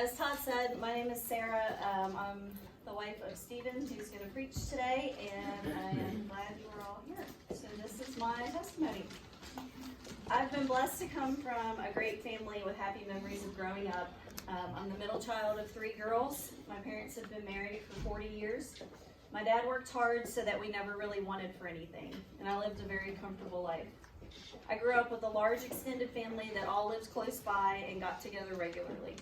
As Todd said, my name is Sarah. I'm the wife of Stephen, who's going to preach today, and I am glad you are all here. So this is my testimony. I've been blessed to come from a great family with happy memories of growing up. I'm the middle child of 3 girls. My parents have been married for 40 years. My dad worked hard so that we never really wanted for anything, and I lived a very comfortable life. I grew up with a large extended family that all lived close by and got together regularly.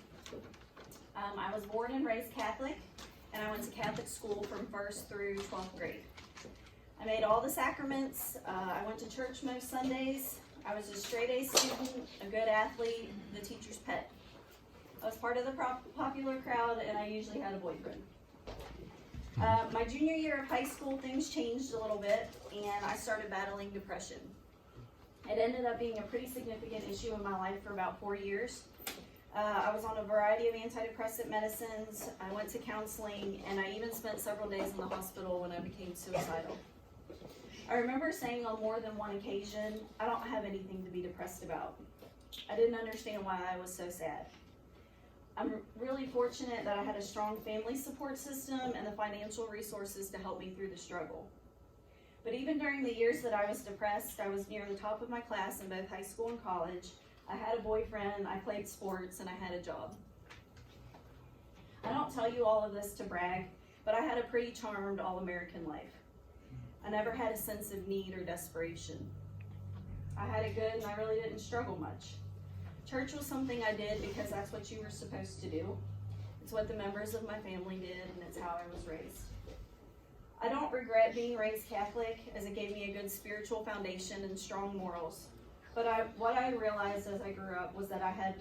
I was born and raised Catholic, and I went to Catholic school from 1st through 12th grade. I made all the sacraments. I went to church most Sundays. I was a straight A student, a good athlete, the teacher's pet. I was part of the popular crowd, and I usually had a boyfriend. My junior year of high school, things changed a little bit, and I started battling depression. It ended up being a pretty significant issue in my life for about 4 years. I was on a variety of antidepressant medicines. I went to counseling, and I even spent several days in the hospital when I became suicidal. I remember saying on more than one occasion, I don't have anything to be depressed about. I didn't understand why I was so sad. I'm really fortunate that I had a strong family support system and the financial resources to help me through the struggle. But even during the years that I was depressed, I was near the top of my class in both high school and college. I had a boyfriend, I played sports, and I had a job. I don't tell you all of this to brag, but I had a pretty charmed all-American life. I never had a sense of need or desperation. I had it good, and I really didn't struggle much. Church was something I did because that's what you were supposed to do. It's what the members of my family did, and it's how I was raised. I don't regret being raised Catholic, as it gave me a good spiritual foundation and strong morals. But what I realized as I grew up was that I had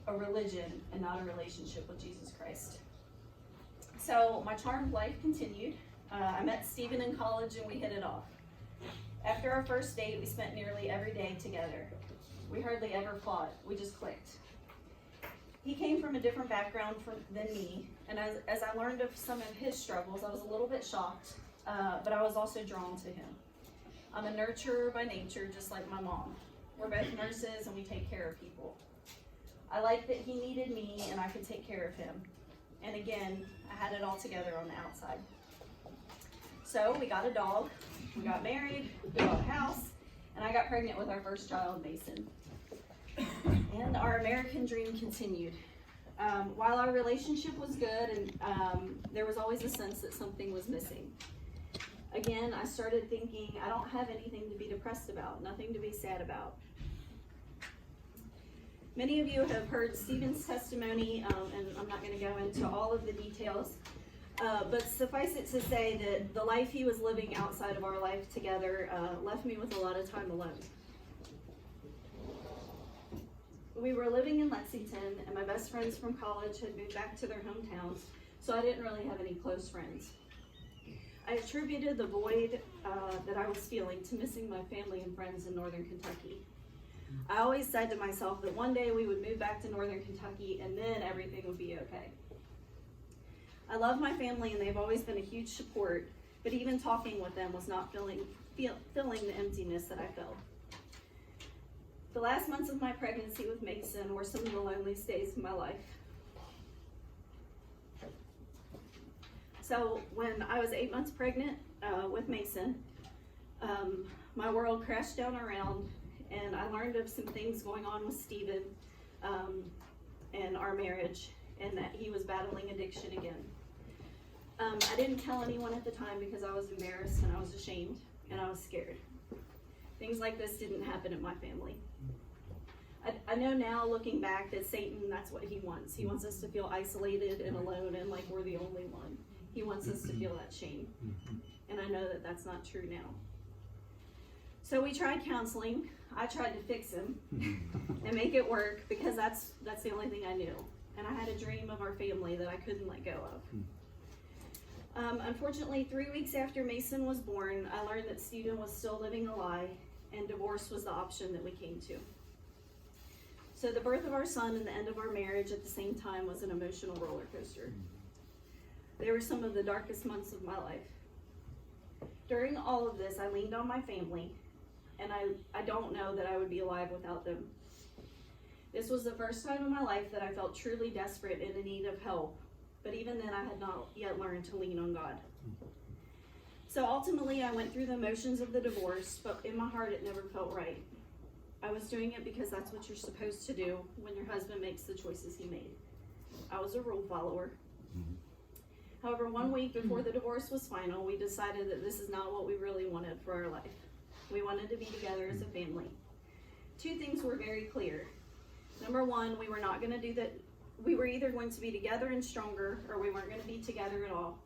a religion and not a relationship with Jesus Christ. So my charmed life continued. I met Stephen in college and we hit it off. After our first date, we spent nearly every day together. We hardly ever fought, we just clicked. He came from a different background than me, and as I learned of some of his struggles, I was a little bit shocked, but I was also drawn to him. I'm a nurturer by nature, just like my mom. We're both nurses and we take care of people. I liked that he needed me and I could take care of him. And again, I had it all together on the outside. So we got a dog, we got married, we bought a house, and I got pregnant with our first child, Mason. And our American dream continued. While our relationship was good, and there was always a sense that something was missing. Again, I started thinking, I don't have anything to be depressed about, nothing to be sad about. Many of you have heard Stephen's testimony, and I'm not going to go into all of the details, but suffice it to say that the life he was living outside of our life together left me with a lot of time alone. We were living in Lexington, and my best friends from college had moved back to their hometowns, so I didn't really have any close friends. I attributed the void that I was feeling to missing my family and friends in northern Kentucky. I always said to myself that one day we would move back to northern Kentucky and then everything would be okay. I love my family and they've always been a huge support, but even talking with them was not filling the emptiness that I felt. The last months of my pregnancy with Mason were some of the loneliest days of my life. So when I was 8 months pregnant with Mason, my world crashed down around, and I learned of some things going on with Stephen and our marriage, and that he was battling addiction again. I didn't tell anyone at the time because I was embarrassed and I was ashamed and I was scared. Things like this didn't happen in my family. I know now, looking back, that Satan, that's what he wants. He wants us to feel isolated and alone and like we're the only one. He wants us to feel that shame. And I know that that's not true now. So we tried counseling. I tried to fix him and make it work because that's the only thing I knew. And I had a dream of our family that I couldn't let go of. Unfortunately, 3 weeks after Mason was born, I learned that Stephen was still living a lie and divorce was the option that we came to. So the birth of our son and the end of our marriage at the same time was an emotional roller coaster. They were some of the darkest months of my life. During all of this, I leaned on my family, and I don't know that I would be alive without them. This was the first time in my life that I felt truly desperate and in need of help, but even then I had not yet learned to lean on God. So ultimately I went through the motions of the divorce, but in my heart it never felt right. I was doing it because that's what you're supposed to do when your husband makes the choices he made. I was a rule follower. However, 1 week before the divorce was final, we decided that this is not what we really wanted for our life. We wanted to be together as a family. 2 things were very clear. Number 1, we were not going to do that. We were either going to be together and stronger, or we weren't going to be together at all.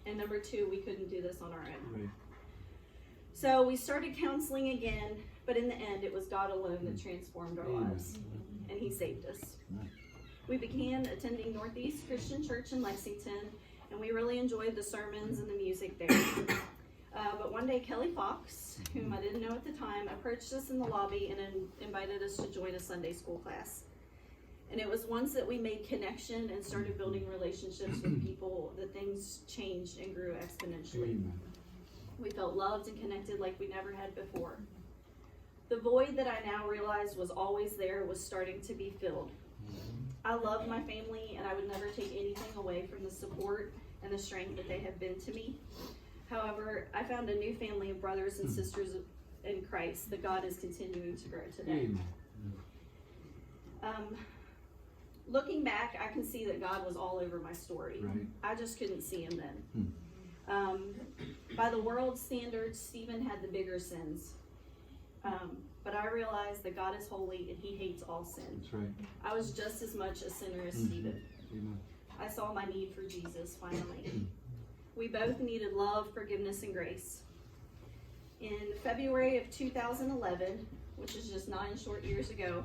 And number 2, we couldn't do this on our own. Right. So we started counseling again, but in the end, it was God alone that transformed our lives, and He saved us. We began attending Northeast Christian Church in Lexington, and we really enjoyed the sermons and the music there. But one day, Kelly Fox, whom I didn't know at the time, approached us in the lobby and invited us to join a Sunday school class. And it was once that we made connection and started building relationships with people that things changed and grew exponentially. We felt loved and connected like we never had before. The void that I now realized was always there was starting to be filled. I love my family, and I would never take anything away from the support and the strength that they have been to me. However, I found a new family of brothers and sisters in Christ that God is continuing to grow today. Looking back, I can see that God was all over my story. Right. I just couldn't see Him then. By the world's standards, Stephen had the bigger sins. But I realized that God is holy and He hates all sin. That's right. I was just as much a sinner as Stephen. I saw my need for Jesus finally. We both needed love, forgiveness, and grace. In February of 2011, which is just 9 short years ago,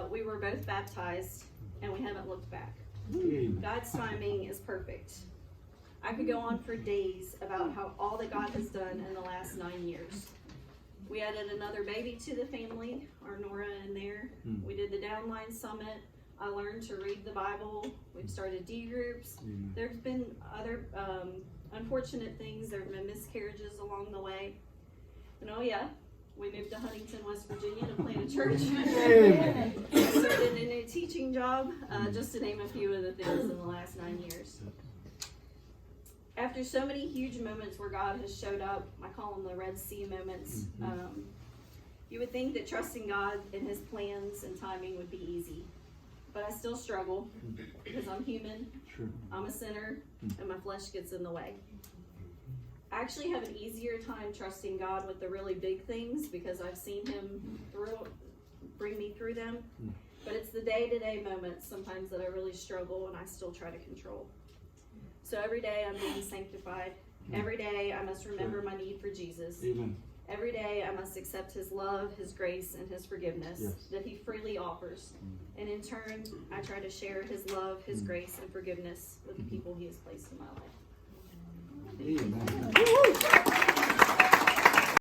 we were both baptized, and we haven't looked back. God's timing is perfect. I could go on for days about how all that God has done in the last 9 years. We added another baby to the family, our Nora in there. We did the Downline Summit. I learned to read the Bible. We've started D groups. There's been other unfortunate things. There have been miscarriages along the way. And oh yeah, we moved to Huntington, West Virginia to plant a church. I started a new teaching job, just to name a few of the things in the last 9 years. After so many huge moments where God has showed up, I call them the Red Sea moments, you would think that trusting God and His plans and timing would be easy. But I still struggle because I'm human, I'm a sinner, and my flesh gets in the way. I actually have an easier time trusting God with the really big things because I've seen Him bring me through them. But it's the day-to-day moments sometimes that I really struggle and I still try to control. So every day I'm being sanctified. Every day I must remember my need for Jesus. Amen. Every day I must accept His love, His grace, and His forgiveness that He freely offers. And in turn, I try to share His love, His grace, and forgiveness with the people He has placed in my life. Amen.